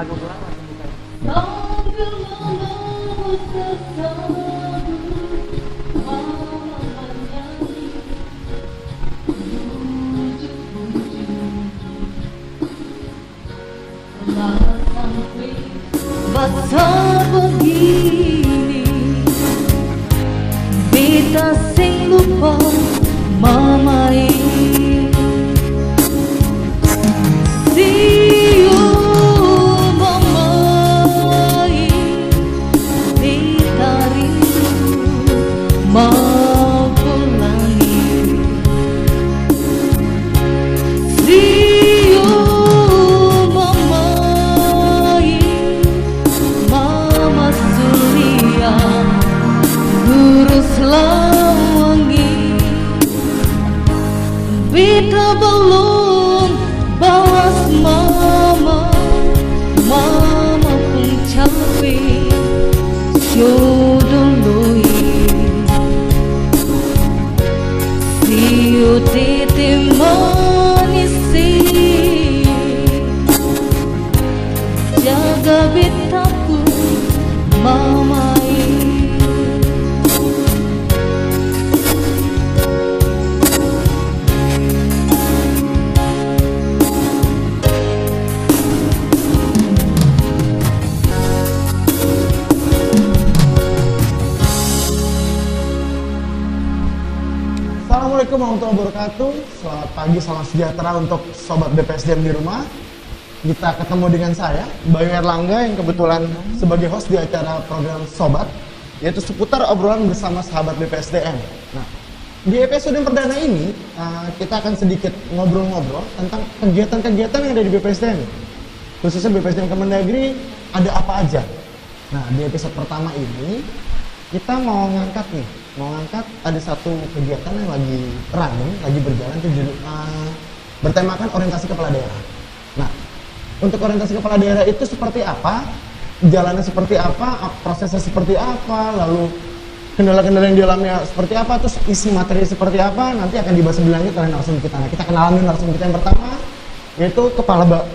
Lagu lama sebutan. Masa begini beta sing lupa mamai siu mamai beta rindu mau pulangi siu mamai mama Surya uruslah wangi beta belum balas mama mama pun capek syodoloi siu tete manisi jaga betaku mamai. Assalamualaikum warahmatullahi wabarakatuh. Selamat pagi, salam sejahtera untuk sobat BPSDM di rumah. Kita ketemu dengan saya, Bayu Erlangga, yang kebetulan sebagai host di acara program Sobat, yaitu seputar obrolan bersama sahabat BPSDM. Nah, di episode yang perdana ini, kita akan sedikit ngobrol-ngobrol tentang kegiatan-kegiatan yang ada di BPSDM. Khususnya BPSDM Kemendagri, ada apa aja. Nah, di episode pertama ini, kita mau ngangkat ada satu kegiatan yang lagi running, lagi berjalan, bertemakan orientasi kepala daerah. Nah, untuk orientasi kepala daerah itu seperti apa, jalannya seperti apa, prosesnya seperti apa, lalu kendala-kendala yang dialami seperti apa, terus isi materi seperti apa, nanti akan dibahas lebih lanjut oleh narasumber kita. Nah, kita kenalan dengan narasumber kita yang pertama, yaitu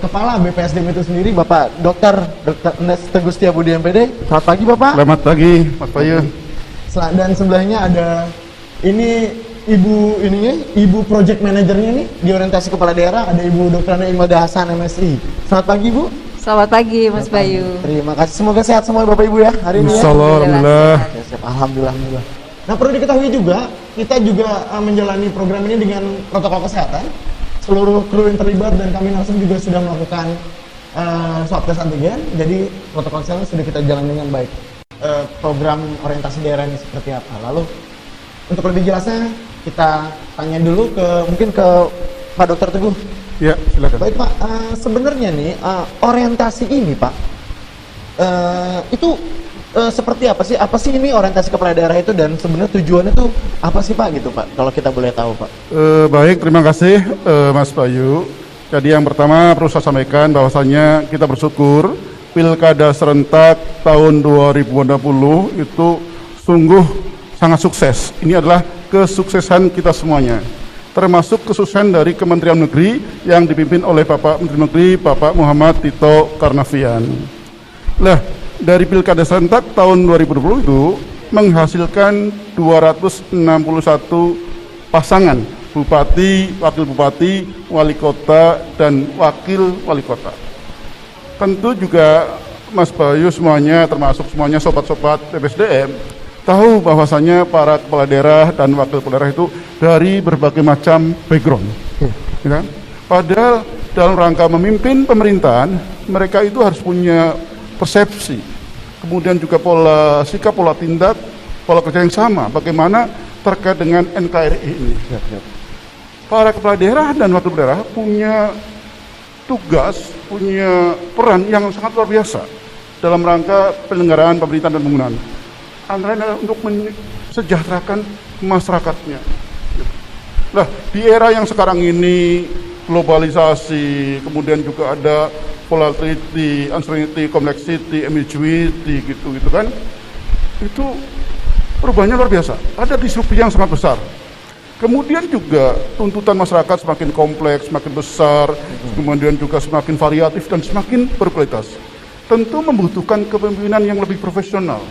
kepala BPSDM itu sendiri, Bapak Dr. Teguh Setiabudi MPD. Selamat pagi, Bapak. Selamat pagi, Mas Bayu. Dan sebelahnya ada ini ibu project manajernya nih di orientasi kepala daerah, ada Ibu Dr. Imada Hasan MSI. Selamat pagi, Bu. Selamat pagi, Mas Bayu. Terima kasih. Semoga sehat semua Bapak Ibu ya hari ini. Insyaallah, alhamdulillah. Ya, siap. Alhamdulillah. Nah, perlu diketahui juga, kita juga menjalani program ini dengan protokol kesehatan. Seluruh kru yang terlibat dan kami langsung juga sudah melakukan swab tes antigen. Jadi protokol kesehatan sudah kita jalani dengan baik. Program orientasi daerah ini seperti apa? Lalu untuk lebih jelasnya kita tanya dulu mungkin ke Pak Dr. Teguh. Ya, silakan. Baik, Pak. Sebenarnya nih orientasi ini, Pak, itu seperti apa sih? Apa sih ini orientasi kepala daerah itu, dan sebenarnya tujuannya tuh apa sih, Pak, gitu, Pak? Kalau kita boleh tahu, Pak. Baik, terima kasih Mas Bayu. Jadi yang pertama perlu saya sampaikan bahwasanya kita bersyukur Pilkada serentak tahun 2020 itu sungguh sangat sukses. Ini adalah kesuksesan kita semuanya, termasuk kesuksesan dari Kementerian Negeri yang dipimpin oleh Bapak Menteri Negeri Bapak Muhammad Tito Karnavian. Nah, dari Pilkada serentak tahun 2020 itu menghasilkan 261 pasangan bupati, wakil bupati, wali kota, dan wakil wali kota. Tentu juga Mas Bayu semuanya, termasuk semuanya sobat-sobat BPSDM, tahu bahwasanya para kepala daerah dan wakil kepala daerah itu dari berbagai macam background. Ya. Padahal dalam rangka memimpin pemerintahan, mereka itu harus punya persepsi, kemudian juga pola sikap, pola tindak, pola kerja yang sama, bagaimana terkait dengan NKRI ini. Para kepala daerah dan wakil kepala daerah punya tugas, punya peran yang sangat luar biasa dalam rangka penyelenggaraan pemerintahan dan pembangunan. Antara lain untuk mensejahterakan masyarakatnya. Nah, di era yang sekarang ini globalisasi, kemudian juga ada volatility, uncertainty, complexity, ambiguity gitu kan. Itu perubahannya luar biasa. Ada disrupsi yang sangat besar. Kemudian juga tuntutan masyarakat semakin kompleks, semakin besar, kemudian juga semakin variatif dan semakin berkualitas. Tentu membutuhkan kepemimpinan yang lebih profesional.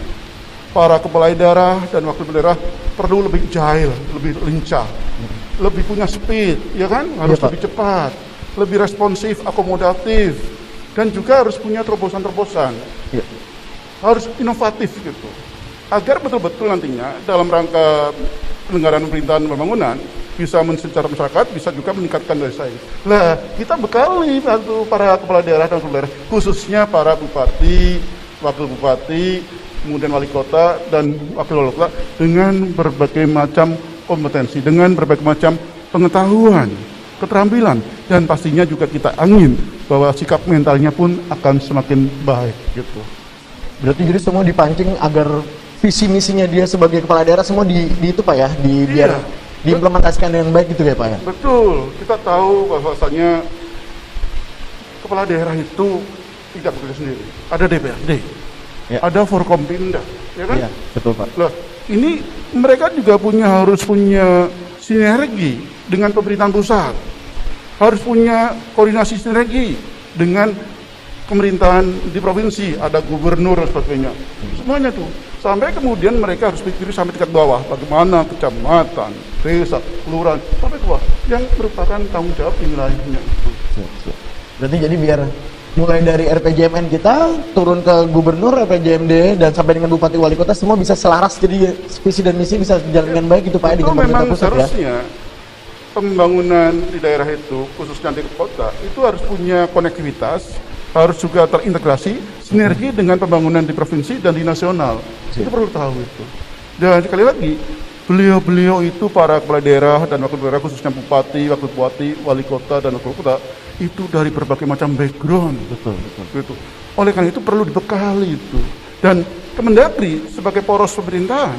Para kepala daerah dan wakil daerah perlu lebih agile, lebih lincah, lebih punya speed, ya kan? Harus lebih cepat, lebih responsif, akomodatif, dan juga harus punya terobosan-terobosan. Harus inovatif gitu. Agar betul-betul nantinya dalam rangka penyelenggaraan pemerintahan pembangunan bisa mensejahterakan masyarakat, bisa juga meningkatkan daya saing. Lah, kita bekali para kepala daerah dan wakil daerah, khususnya para bupati, wakil bupati, kemudian wali kota dan wakil wali kota dengan berbagai macam kompetensi, dengan berbagai macam pengetahuan, keterampilan, dan pastinya juga kita angin bahwa sikap mentalnya pun akan semakin baik gitu. Berarti jadi semua dipancing agar visi misinya dia sebagai kepala daerah semua itu Pak ya, biar diimplementasikan dengan baik gitu ya Pak ya. Betul, kita tahu bahwasanya kepala daerah itu tidak bekerja sendiri, ada DPRD, ada Forkompinda, ya kan? Iya, betul Pak. Loh, ini mereka juga harus punya sinergi dengan pemerintahan pusat, harus punya koordinasi sinergi dengan pemerintahan di provinsi, ada gubernur dan sebagainya, semuanya tuh. Sampai kemudian mereka harus pikir sampai tingkat bawah, bagaimana kecamatan, desa, kelurahan, sampai ke bawah, yang merupakan tanggung jawab di wilayahnya. Berarti jadi biar mulai dari RPJMN kita turun ke gubernur, RPJMD, dan sampai dengan bupati wali kota semua bisa selaras, jadi visi dan misi bisa berjalan dengan baik gitu Pak ya, dengan pemerintah pusat ya. Seharusnya pembangunan di daerah itu, khususnya di kota, itu harus punya konektivitas, harus juga terintegrasi, sinergi dengan pembangunan di provinsi dan di nasional. Itu perlu tahu itu. Dan sekali lagi, beliau-beliau itu para kepala daerah dan wakil daerah, khususnya bupati, wakil bupati, wali kota dan wakil kota, itu dari berbagai macam background. Betul. Gitu. Oleh karena itu perlu dibekali itu. Dan Kemendagri sebagai poros pemerintahan,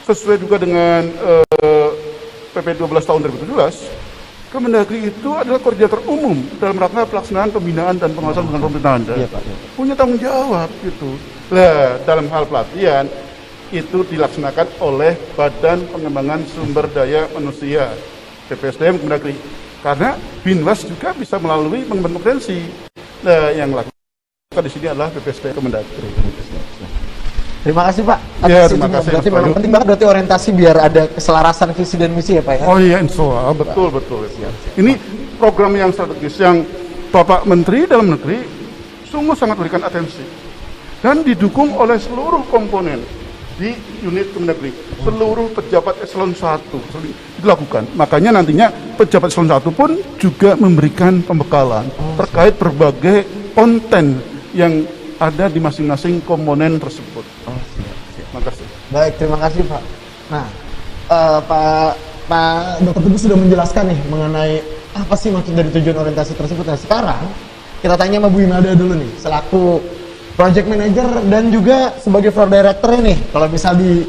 sesuai juga dengan PP 12 tahun 2017, Kemendagri itu adalah koordinator umum dalam rangka pelaksanaan pembinaan dan pengawasan dengan pemerintahan. Iya, Pak. Punya tanggung jawab gitu. Lah, dalam hal pelatihan itu dilaksanakan oleh Badan Pengembangan Sumber Daya Manusia BPSDM Kemendagri. Karena Binwas juga bisa melalui pengembangan kompetensi. Nah, yang lakukan di sini adalah BPSDM Kemendagri. Terima kasih Pak. Ya, terima kasih. Berarti memang penting banget berarti orientasi biar ada keselarasan visi dan misi ya Pak ya. Oh iya, insya Allah, betul. Ini program yang strategis yang Bapak Menteri Dalam Negeri sungguh sangat berikan atensi dan didukung oleh seluruh komponen di unit Kemendagri, seluruh pejabat eselon 1 dilakukan. Makanya nantinya pejabat eselon 1 pun juga memberikan pembekalan terkait berbagai konten yang ada di masing-masing komponen tersebut. Terima kasih. Baik, terima kasih Pak. Nah, Pak Dr. Teguh sudah menjelaskan nih mengenai apa sih maksud dari tujuan orientasi tersebut. Nah, sekarang kita tanya sama Bu Imelda dulu nih, selaku project manager dan juga sebagai floor director nih, kalau misal di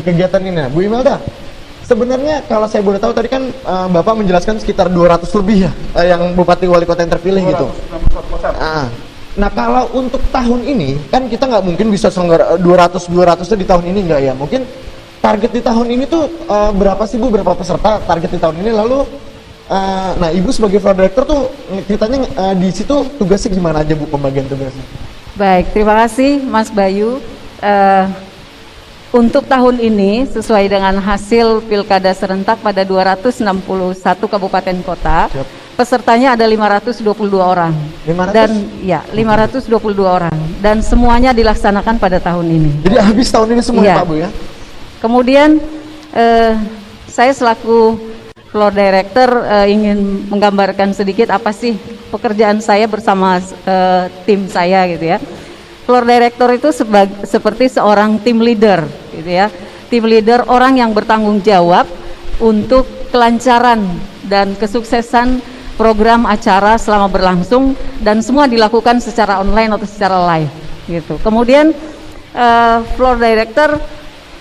kegiatan ini. Nah, Bu Imelda, sebenarnya kalau saya boleh tahu tadi kan Bapak menjelaskan sekitar 200 lebih ya yang bupati wali kota yang terpilih 200, gitu. Nah, kalau untuk tahun ini kan kita nggak mungkin bisa selenggara 200 di tahun ini nggak ya? Mungkin target di tahun ini tuh berapa sih Bu, berapa peserta target di tahun ini? Lalu nah Ibu sebagai floor director tuh ceritanya di situ tugasnya gimana aja Bu, pembagian tugasnya? Baik, terima kasih Mas Bayu. Untuk tahun ini sesuai dengan hasil pilkada serentak pada 261 kabupaten kota. Siap. Pesertanya ada 522 orang. 500? Dan ya, 522 orang dan semuanya dilaksanakan pada tahun ini. Jadi habis tahun ini semua ya, Pak Bu ya. Kemudian saya selaku floor director ingin menggambarkan sedikit apa sih pekerjaan saya bersama tim saya gitu ya. Floor director itu seperti seorang tim leader gitu ya. Tim leader orang yang bertanggung jawab untuk kelancaran dan kesuksesan program acara selama berlangsung dan semua dilakukan secara online atau secara live gitu. Kemudian floor director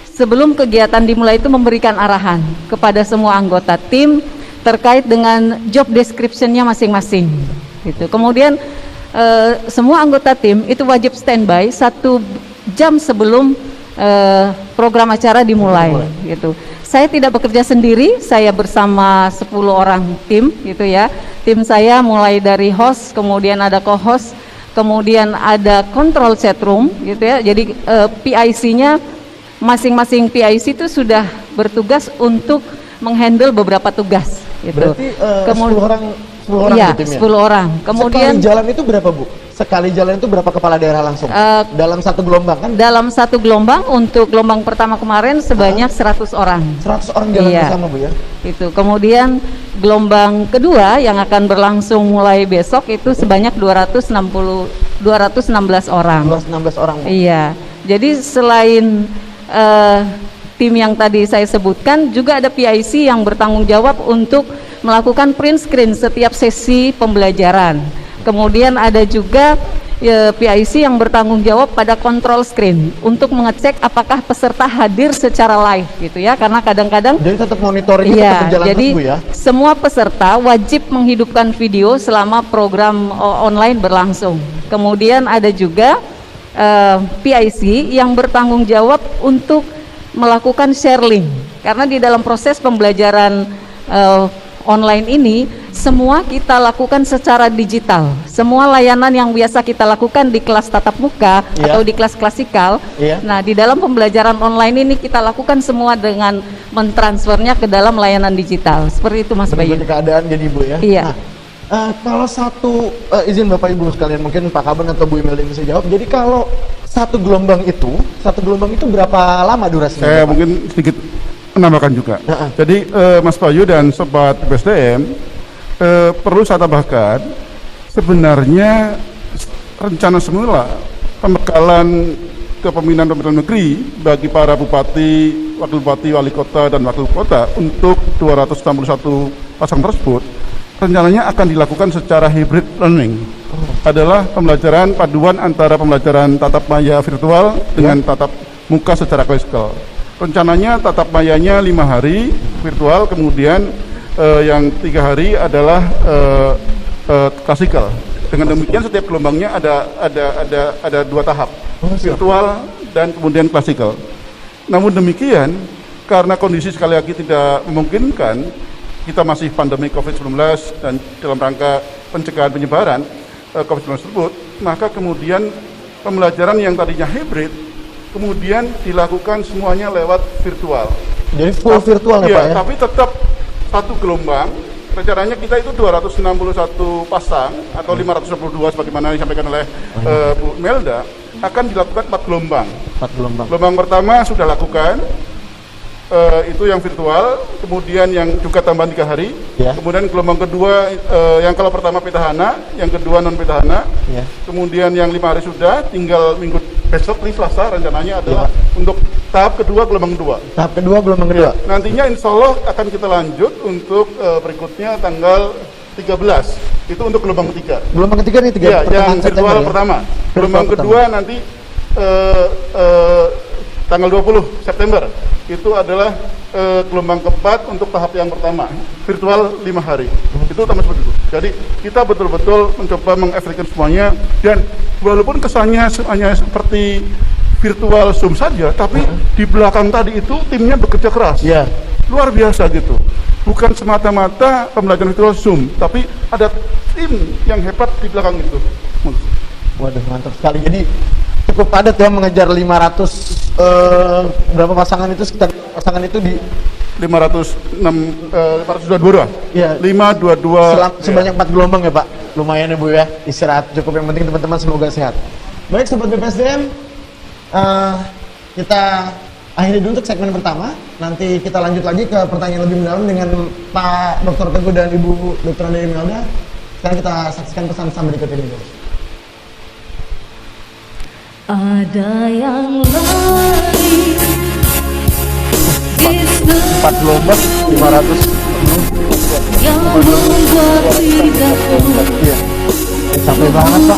sebelum kegiatan dimulai itu memberikan arahan kepada semua anggota tim terkait dengan job description-nya masing-masing gitu. Kemudian semua anggota tim itu wajib standby 1 jam sebelum program acara dimulai gitu. Saya tidak bekerja sendiri, saya bersama 10 orang tim gitu ya. Tim saya mulai dari host, kemudian ada co-host, kemudian ada control chat room gitu ya. Jadi PIC-nya masing-masing PIC itu sudah bertugas untuk menghandle beberapa tugas gitu. Berarti 10 orang iya, di timnya? 10 orang. Kemudian sekali jalan itu berapa, Bu? Sekali jalan itu berapa kepala daerah langsung? Dalam satu gelombang kan? dalam satu gelombang, untuk gelombang pertama kemarin sebanyak 100 orang. 100 orang jalan Iya. bersama, Bu ya? Itu. Kemudian gelombang kedua yang akan berlangsung mulai besok itu sebanyak 216 orang. 216 orang, Bu. Iya. Jadi selain tim yang tadi saya sebutkan, juga ada PIC yang bertanggung jawab untuk melakukan print screen setiap sesi pembelajaran. Kemudian ada juga PIC yang bertanggung jawab pada control screen untuk mengecek apakah peserta hadir secara live gitu ya, karena kadang-kadang Jadi tetap monitoring tetap iya, berjalan jadi terus, Bu ya? semua peserta wajib menghidupkan video selama program online berlangsung. Kemudian ada juga PIC yang bertanggung jawab untuk melakukan share link, karena di dalam proses pembelajaran online ini semua kita lakukan secara digital. Semua layanan yang biasa kita lakukan di kelas tatap muka atau di kelas klasikal, nah di dalam pembelajaran online ini kita lakukan semua dengan mentransfernya ke dalam layanan digital. Seperti itu, Mas Bayu. Mengikuti keadaan jadi, Bu ya? Iya. Nah, kalau satu izin Bapak Ibu sekalian, mungkin Pak Kaban atau Bu Imelda bisa jawab. Jadi kalau satu gelombang itu berapa lama durasinya? Saya Pak? mungkin sedikit menambahkan juga. Jadi Mas Bayu dan Sobat BSDM, perlu saya tambahkan, sebenarnya rencana semula pembekalan kepemimpinan negeri bagi para bupati, wakil bupati, wali kota, dan wakil kota untuk 261 pasang tersebut rencananya akan dilakukan secara hybrid learning. Adalah pembelajaran paduan antara pembelajaran tatap maya virtual dengan tatap muka secara klasikal. Rencananya tatap mayanya 5 hari virtual, kemudian yang 3 hari adalah klasikal. Dengan demikian setiap gelombangnya ada 2 tahap, virtual dan kemudian klasikal. Namun demikian, karena kondisi sekali lagi tidak memungkinkan, kita masih pandemi COVID-19 dan dalam rangka pencegahan penyebaran COVID-19 tersebut, maka kemudian pembelajaran yang tadinya hybrid kemudian dilakukan semuanya lewat virtual. Jadi full virtual ya, Pak ya? Tapi tetap satu gelombang. Rencananya kita itu 261 pasang atau 522 sebagaimana disampaikan oleh Bu Melda, akan dilakukan 4 gelombang. 4 gelombang. Gelombang pertama sudah lakukan, itu yang virtual, kemudian yang juga tambahan 3 hari, kemudian gelombang kedua yang kalau pertama petahana, yang kedua non petahana, kemudian yang 5 hari sudah, tinggal minggu besok nih Selasa rencananya adalah untuk tahap kedua gelombang kedua. Tahap kedua gelombang kedua. Nantinya insya Allah akan kita lanjut untuk berikutnya tanggal 13, itu untuk gelombang ketiga. Gelombang ketiga nih yang virtual pertama. Gelombang kedua nanti tanggal 20 September itu adalah gelombang keempat untuk tahap yang pertama, virtual 5 hari. Itu utama seperti itu. Jadi kita betul-betul mencoba mengefektifkan semuanya, dan walaupun kesannya hanya seperti virtual Zoom saja, tapi di belakang tadi itu timnya bekerja keras. Luar biasa gitu. Bukan semata-mata pembelajaran virtual Zoom, tapi ada tim yang hebat di belakang itu. Waduh, mantap sekali. Jadi cukup padat ya, mengejar 500 berapa pasangan itu, sekitar pasangan itu di 522. Iya. 522 sebanyak 4 gelombang ya, Pak. Lumayan ya, Bu ya. Istirahat cukup, yang penting teman-teman semoga sehat. Baik Sobat BPSDM, kita akhiri dulu untuk segmen pertama. Nanti kita lanjut lagi ke pertanyaan lebih mendalam dengan Pak Dr. Teguh dan Ibu Dr. Ade Imelda. Sekarang kita saksikan pesan-pesan berikut ini, Bu. Ada yang lain di 4 gelombang 500 yang membuat tidakku capek banget, Pak.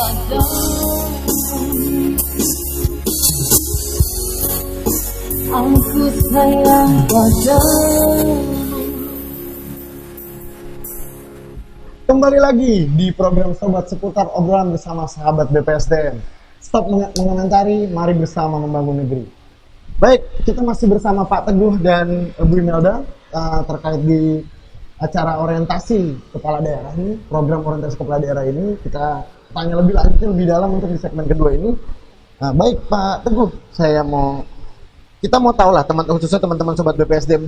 padamu. Aku sayang padamu. Kembali lagi di program Sobat Seputar obrolan bersama sahabat BPSDM. Stop mengomentari, mari bersama membangun negeri. Baik, kita masih bersama Pak Teguh dan Bu Imelda terkait di acara orientasi kepala daerah ini, program orientasi kepala daerah ini. Kita tanya lebih lanjut, lebih dalam untuk di segmen kedua ini. Nah, baik Pak Teguh, kita mau tahu lah khususnya teman-teman Sobat BPSDM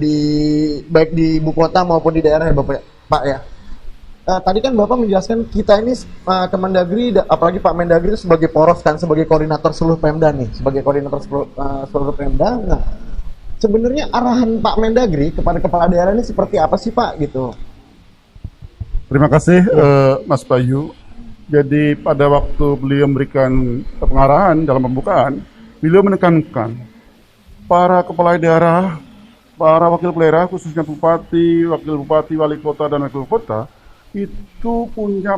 baik di ibu kota maupun di daerah ya Bapak Pak ya. Tadi kan Bapak menjelaskan kita ini Kemendagri, apalagi Pak Mendagri sebagai poros kan, sebagai koordinator seluruh Pemda nih, sebagai koordinator seluruh Pemda. Nah, sebenarnya arahan Pak Mendagri kepada kepala daerah ini seperti apa sih Pak gitu? Terima kasih Mas Bayu. Jadi pada waktu beliau memberikan pengarahan dalam pembukaan, beliau menekankan para kepala daerah, para wakil daerah, khususnya bupati, wakil bupati, wali kota, dan wakil kota, itu punya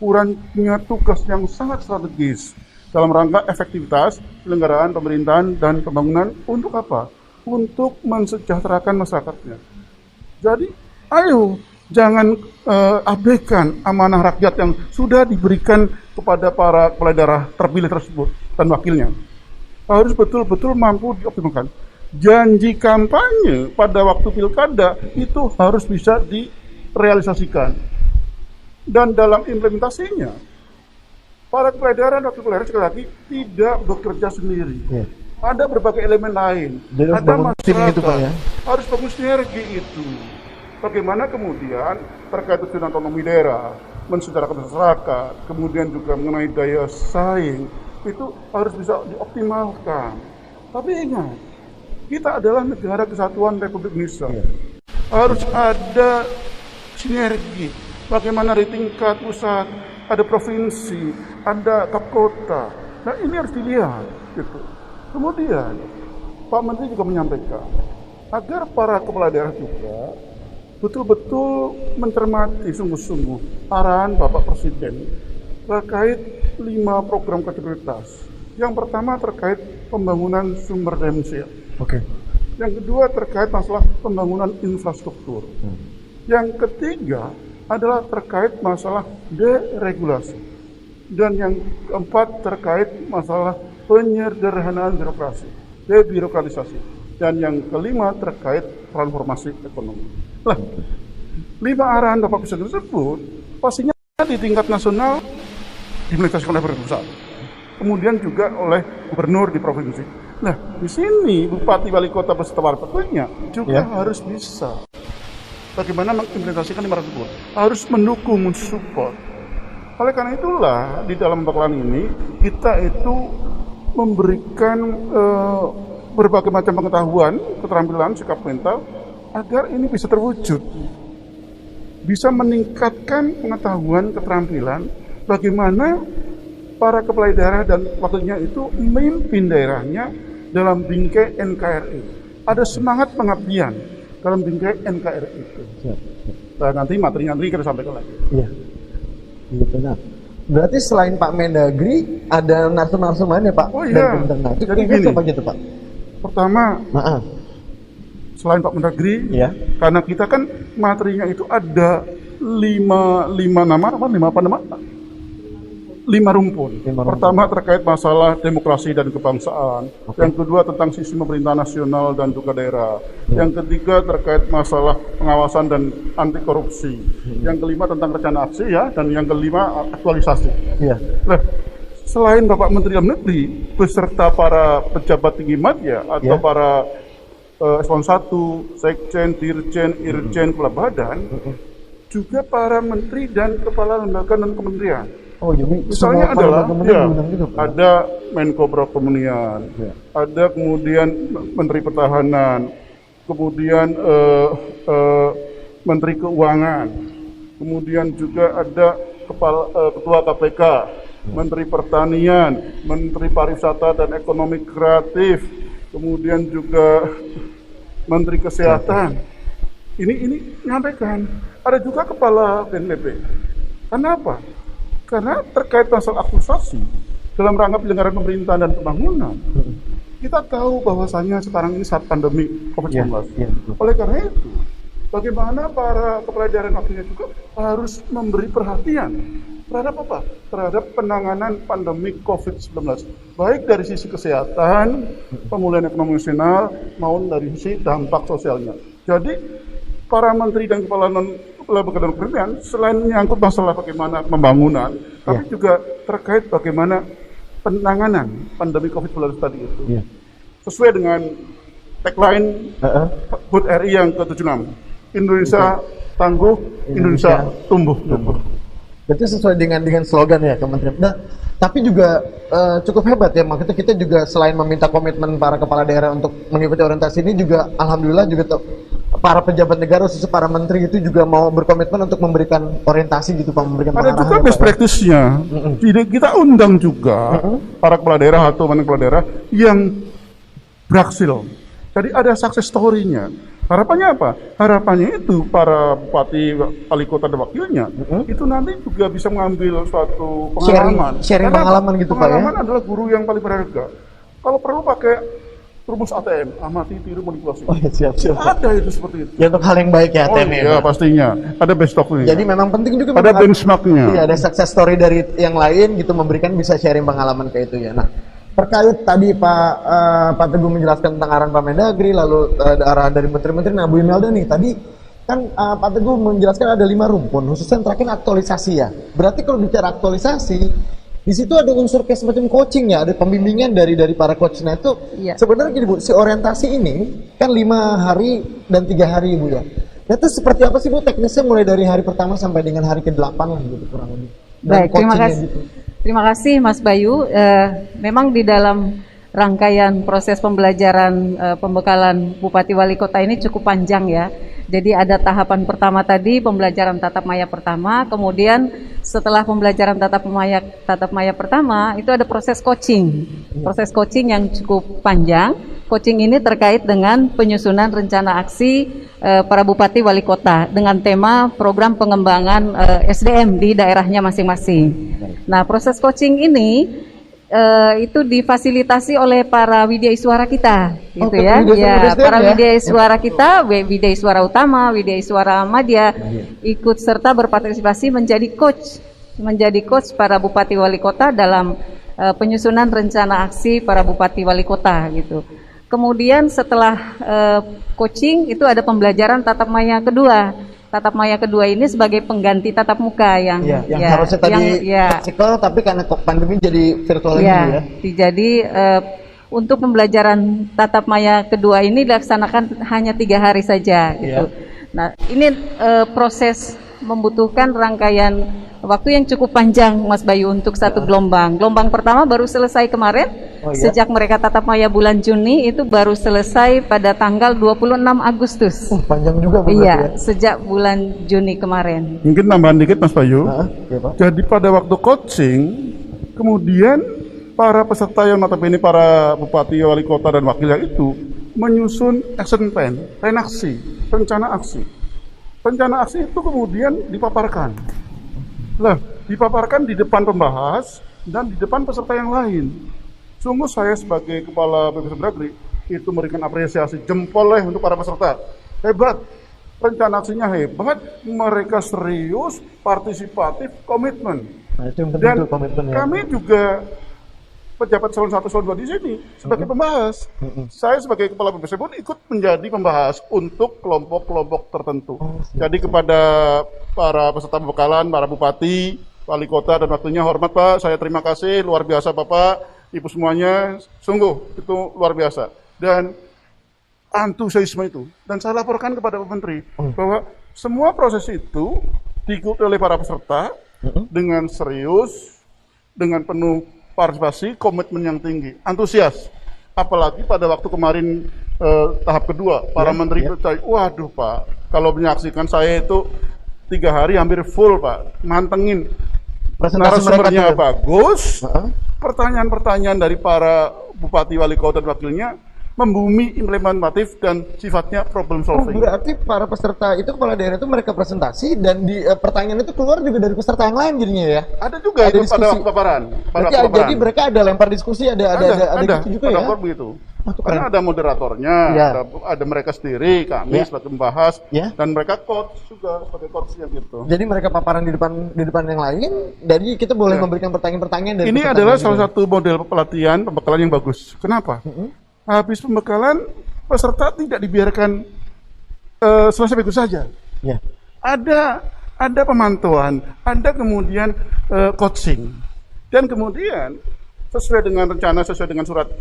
punya tugas yang sangat strategis dalam rangka efektivitas penyelenggaraan pemerintahan dan pembangunan. Untuk apa? Untuk mensejahterakan masyarakatnya. Jadi, ayo jangan abaikan amanah rakyat yang sudah diberikan kepada para kepala daerah terpilih tersebut dan wakilnya. Harus betul-betul mampu dioptimalkan. Janji kampanye pada waktu pilkada itu harus bisa direalisasikan. Dan dalam implementasinya, para kepala daerah dan wakil daerah sekali lagi tidak bekerja sendiri. Ya. Ada berbagai elemen lain. Jadi ada masyarakat, itu, Pak, ya? harus bagus sinergi itu. Bagaimana kemudian terkait tujuan otonomi daerah, mensejahterakan masyarakat, kemudian juga mengenai daya saing, itu harus bisa dioptimalkan. Tapi ingat, kita adalah negara kesatuan Republik Indonesia. Ya. Harus ada sinergi. Bagaimana di tingkat pusat, ada provinsi, ada kota. Nah ini harus dilihat. Gitu. Kemudian Pak Menteri juga menyampaikan agar para kepala daerah juga betul-betul mencermati sungguh-sungguh arahan Bapak Presiden terkait 5 program kerja prioritas. Yang pertama terkait pembangunan sumber daya manusia. Oke. Yang kedua terkait masalah pembangunan infrastruktur. Yang ketiga adalah terkait masalah deregulasi. Dan yang keempat terkait masalah penyederhanaan birokrasi, debirokratisasi. Dan yang kelima terkait transformasi ekonomi. Nah, 5 arahan Bapak Presiden tersebut pastinya di tingkat nasional diimplementasikan oleh pemerintah pusat. Kemudian juga oleh gubernur di provinsi. Nah, di sini bupati wali kota beserta wakilnya juga harus bisa. Bagaimana mengimplementasikan 5 tersebut? Harus mendukung, mensupport. Oleh karena itulah di dalam pembekalan ini kita itu memberikan berbagai macam pengetahuan, keterampilan, sikap mental agar ini bisa terwujud. Bisa meningkatkan pengetahuan, keterampilan bagaimana para kepala daerah dan wakilnya itu memimpin daerahnya dalam bingkai NKRI. Ada semangat pengabdian dalam bingkai NKRI itu. Nah, nanti materi kita sampaikan lagi. Iya. Gitu, nah. Berarti selain Pak Mendagri ada narsum-narsum lain ya Pak? Oh iya. Jadi gini. Apa gitu Pak? Pertama, selain Pak Mendagri, ya. Karena kita kan materinya itu ada 5 rumpun. Pertama terkait masalah demokrasi dan kebangsaan. Yang kedua tentang sistem pemerintahan nasional dan juga daerah. Yang ketiga terkait masalah pengawasan dan anti korupsi. Yang kelima tentang rencana aksi ya, dan yang kelima aktualisasi. Iya. Nah, selain Bapak Menteri Dalam Negeri beserta para pejabat tinggi media atau para eselon 1, sekjen, dirjen, irjen, kepala badan, juga para menteri dan kepala lembaga dan kementerian. Oh, jadi misalnya adalah gitu, ada Menko Perekonomian, ada kemudian Menteri Pertahanan, kemudian Menteri Keuangan, kemudian juga ada Ketua KPK, Menteri Pertanian, Menteri Pariwisata dan Ekonomi Kreatif, kemudian juga Menteri Kesehatan. Ini nyampaikan. Ada juga Kepala BNPB. Kenapa? Karena terkait masalah aktualisasi dalam rangka penyelenggaraan pemerintahan dan pembangunan, kita tahu bahwasanya sekarang ini saat pandemi COVID-19. Oleh karena itu, bagaimana para kepala daerah wakilnya juga harus memberi perhatian terhadap apa? Terhadap penanganan pandemi COVID-19, baik dari sisi kesehatan, pemulihan ekonomi nasional, maupun dari sisi dampak sosialnya. Jadi, para menteri dan kepala badan kementerian selain menyangkut masalah bagaimana pembangunan, tapi juga terkait bagaimana penanganan pandemi COVID-19 tadi itu. Sesuai dengan tagline HUT RI yang ke-76, Indonesia tangguh, Indonesia tumbuh. Berarti sesuai dengan slogan ya Kementerian. Nah, tapi juga cukup hebat ya, makanya kita juga selain meminta komitmen para kepala daerah untuk mengikuti orientasi ini juga alhamdulillah juga para pejabat negara khususnya para menteri itu juga mau berkomitmen untuk memberikan orientasi gitu Pak, memberikan ada pengarahan. juga best practice-nya. Jadi kita undang juga para kepala daerah atau mantan kepala daerah yang berhasil. Jadi ada success story-nya. Harapannya apa? Harapannya itu para bupati, wali kota dan wakilnya itu nanti juga bisa mengambil suatu pengalaman. Sharing pengalaman gitu Pak ya. Pengalaman adalah guru yang paling berharga. Kalau perlu pakai rumus ATM, amati, tiru, manipulasi. Oh ya, siap. Ada itu seperti itu. Ya untuk hal yang baik ya ATM ya. Iya pastinya. Ada best story. Jadi memang penting juga ada benchmarknya. Iya, ada success story dari yang lain gitu, memberikan bisa sharing pengalaman kayak itu ya. Nah, Terkait tadi Pak Teguh menjelaskan tentang arahan Pak Mendagri, lalu arahan dari menteri-menteri. Nah, Bu Imelda nih tadi kan Pak Teguh menjelaskan ada 5 rumpun, khususnya yang terakhir aktualisasi ya. Berarti kalau bicara aktualisasi, di situ ada unsur kayak semacam coaching ya, ada pembimbingan dari para coach. Nah itu sebenarnya gini Bu, si orientasi ini kan 5 hari dan 3 hari Bu ya. Nah itu seperti apa sih Bu teknisnya mulai dari hari pertama sampai dengan hari ke-8 lah gitu kurang lebih. Baik, terima kasih. Gitu. Terima kasih Mas Bayu. Memang di dalam rangkaian proses pembelajaran pembekalan Bupati Wali Kota ini cukup panjang ya. Jadi ada tahapan pertama tadi pembelajaran tatap maya pertama, kemudian setelah pembelajaran tatap maya pertama itu ada proses coaching. Proses coaching yang cukup panjang. Coaching ini terkait dengan penyusunan rencana aksi para bupati wali kota dengan tema program pengembangan SDM di daerahnya masing-masing. Nah, proses coaching ini itu difasilitasi oleh para widya suara kita, gitu ya. Ya, para widya suara kita, widya suara utama, widya suara madya, ikut serta berpartisipasi menjadi coach para bupati wali kota dalam penyusunan rencana aksi para bupati wali kota, gitu. Kemudian setelah coaching itu ada pembelajaran tatap maya kedua. Tatap maya kedua ini sebagai pengganti tatap muka yang harusnya tadi physical tapi karena pandemi jadi virtual lagi ya. Jadi untuk pembelajaran tatap maya kedua ini dilaksanakan hanya 3 hari saja gitu. Nah, ini proses membutuhkan rangkaian waktu yang cukup panjang Mas Bayu untuk satu gelombang. Gelombang pertama baru selesai kemarin. Sejak mereka tatap maya bulan Juni itu baru selesai pada tanggal 26 Agustus. Panjang juga Bu. Iya, sejak bulan Juni kemarin. Mungkin tambahan dikit Mas Bayu. Jadi pada waktu coaching, kemudian para peserta yang notabene para bupati, wali kota dan wakilnya itu menyusun action plan, rencana aksi. Rencana aksi itu kemudian dipaparkan. Dipaparkan di depan pembahas dan di depan peserta yang lain. Sungguh saya sebagai kepala BPS Mendagri itu memberikan apresiasi jempol untuk para peserta. Hebat, rencana aksinya hebat, mereka serius, partisipatif, komitmen. Nah, itu yang penting dan tuh, komitmen ya. Kami juga pejabat eselon 1, eselon 2 di sini sebagai pembahas. Saya sebagai kepala BPS pun ikut menjadi pembahas untuk kelompok-kelompok tertentu. Jadi kepada para peserta pembekalan, para bupati, wali kota dan waktunya hormat Pak, saya terima kasih luar biasa Bapak, Ibu semuanya, sungguh itu luar biasa. Dan antusiasme itu, dan saya laporkan kepada Pak Menteri bahwa semua proses itu diikuti oleh para peserta dengan serius, dengan penuh partisipasi, komitmen yang tinggi, antusias. Apalagi pada waktu kemarin tahap kedua, para menteri percaya, waduh Pak, kalau menyaksikan saya itu 3 hari hampir full Pak, mantengin narasumbernya bagus, pertanyaan-pertanyaan dari para bupati, wali kota dan wakilnya membumi, implementatif, dan sifatnya problem Oh, solving. berarti para peserta itu kepala daerah itu mereka presentasi dan di pertanyaan itu keluar juga dari peserta yang lain jadinya ya. Ada juga Ada itu pada diskusi. paparan. Berarti jadi mereka ada lempar diskusi, ada gitu juga pada ya. form begitu. Oh, itu Karena keren. ada moderatornya, Ya. ada mereka sendiri, kami Ya. sebagai pembahas, Ya. dan mereka coach juga sebagai coach yang gitu. Jadi mereka paparan di depan yang lain, jadi kita boleh Ya. memberikan pertanyaan-pertanyaan dari Ini peserta adalah juga. salah satu model pelatihan pembekalan yang bagus. Kenapa? Habis pembekalan, peserta tidak dibiarkan selesai begitu saja. Ya. Ada pemantauan, ada kemudian coaching, dan kemudian sesuai dengan rencana, sesuai dengan surat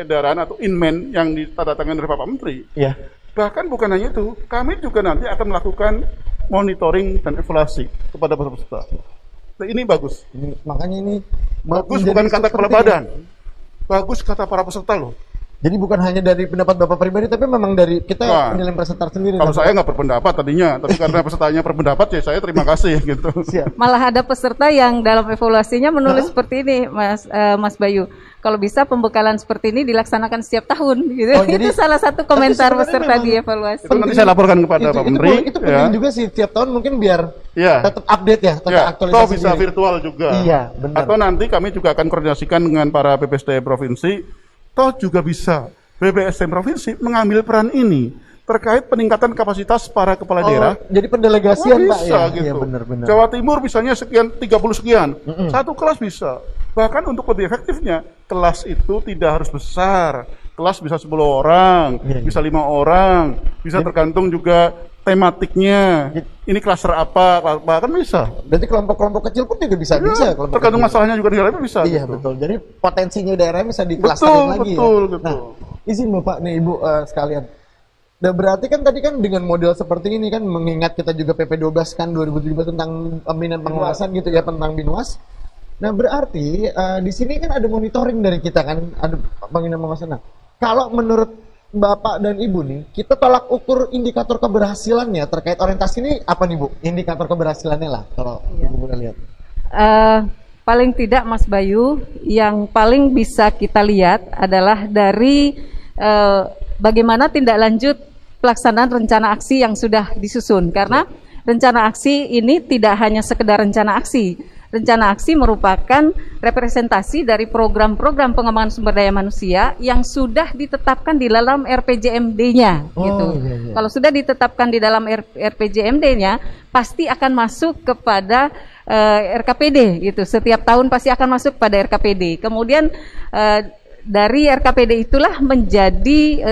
edaran atau inmen yang ditandatangani oleh Bapak Menteri. Ya. Bahkan bukan hanya itu, kami juga nanti akan melakukan monitoring dan evaluasi kepada peserta. Nah, ini bagus. Makanya ini Bagus menjadi bukan kata kepala seperti badan. Bagus kata para peserta loh. Jadi bukan hanya dari pendapat Bapak pribadi, tapi memang dari kita Nah, penilaian peserta sendiri. Kalau saya nggak berpendapat tadinya, tapi karena pesertanya berpendapat ya saya terima kasih gitu. Siap. Malah ada peserta yang dalam evaluasinya menulis seperti ini, Mas Bayu. Kalau bisa pembekalan seperti ini dilaksanakan setiap tahun, gitu. Oh, jadi- itu salah satu komentar sebenarnya peserta memang- di evaluasi. Itu nanti saya laporkan kepada Pak Menteri. Itu penting juga sih tiap tahun mungkin biar Ya. tetap update ya, tetap Ya, aktualisasi. toh bisa diri. virtual juga. Iya, benar. Atau nanti kami juga akan koordinasikan dengan para BPSDM provinsi, toh juga bisa BPSDM provinsi mengambil peran ini terkait peningkatan kapasitas para kepala daerah. Jadi pendelegasian Pak bisa ya. gitu. Iya benar-benar. Jawa Timur misalnya sekian 30 sekian. Satu kelas bisa. Bahkan untuk lebih efektifnya, kelas itu tidak harus besar. Kelas bisa 10 orang, Iya, iya. bisa 5 orang, bisa tergantung juga tematiknya. Ini klaster apa, bahkan bisa. Berarti kelompok-kelompok kecil pun juga bisa Ya, kelompok tergantung kecil. masalahnya juga di dalamnya bisa. Iya gitu. betul. Jadi potensinya daerahnya bisa diklasterin Betul, lagi betul, ya. betul. Nah, izin Bapak nih Ibu sekalian. Nah, berarti kan tadi kan dengan model seperti ini kan mengingat kita juga PP 12 kan 2017 tentang pembinaan pengawasan gitu ya tentang Binwas. Nah, berarti di sini kan ada monitoring dari kita kan, ada pembinaan pengawasan. Nah, kalau menurut Bapak dan Ibu nih, kita tolak ukur indikator keberhasilannya terkait orientasi ini apa nih Bu? Indikator keberhasilannya lah kalau Ibu boleh lihat. Paling tidak Mas Bayu, yang paling bisa kita lihat adalah dari bagaimana tindak lanjut pelaksanaan rencana aksi yang sudah disusun. Karena rencana aksi ini tidak hanya sekedar rencana aksi. Rencana aksi merupakan representasi dari program-program pengembangan sumber daya manusia yang sudah ditetapkan di dalam RPJMD-nya. Gitu. Iya. Kalau sudah ditetapkan di dalam RPJMD-nya, pasti akan masuk kepada RKPD gitu. Setiap tahun pasti akan masuk pada RKPD. Kemudian dari RKPD itulah menjadi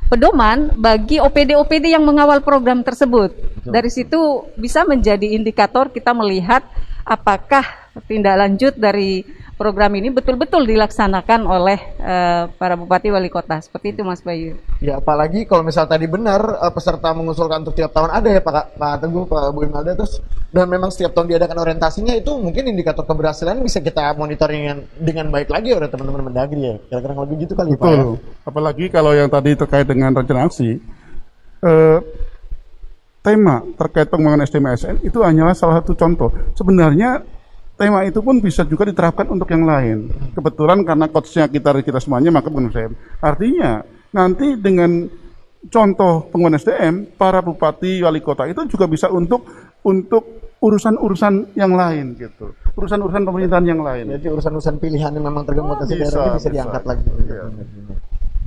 pedoman bagi OPD-OPD yang mengawal program tersebut. Dari situ bisa menjadi indikator kita melihat apakah tindak lanjut dari program ini betul-betul dilaksanakan oleh para bupati wali kota. Seperti itu Mas Bayu. Ya apalagi kalau misal tadi benar peserta mengusulkan untuk tiap tahun ada ya Pak Teguh, Pak Bu Imelda, terus dan memang setiap tahun diadakan orientasinya, itu mungkin indikator keberhasilan bisa kita monitoring dengan baik lagi oleh teman-teman Mendagri ya. Kira-kira lebih gitu kali Pak. Ya? Betul. Apalagi kalau yang tadi terkait dengan rencana aksi, tema terkait pengembangan SDM ASN itu hanyalah salah satu contoh. Sebenarnya tema itu pun bisa juga diterapkan untuk yang lain. Kebetulan karena coachnya kita semuanya, maka pengembangan SDM. Artinya nanti dengan contoh pengembangan SDM, para bupati wali kota itu juga bisa untuk urusan-urusan yang lain gitu. Urusan-urusan pemerintahan yang lain. Jadi urusan-urusan pilihan yang memang tergantung potensi bisa, daerahnya bisa bisa. diangkat lagi. Iya.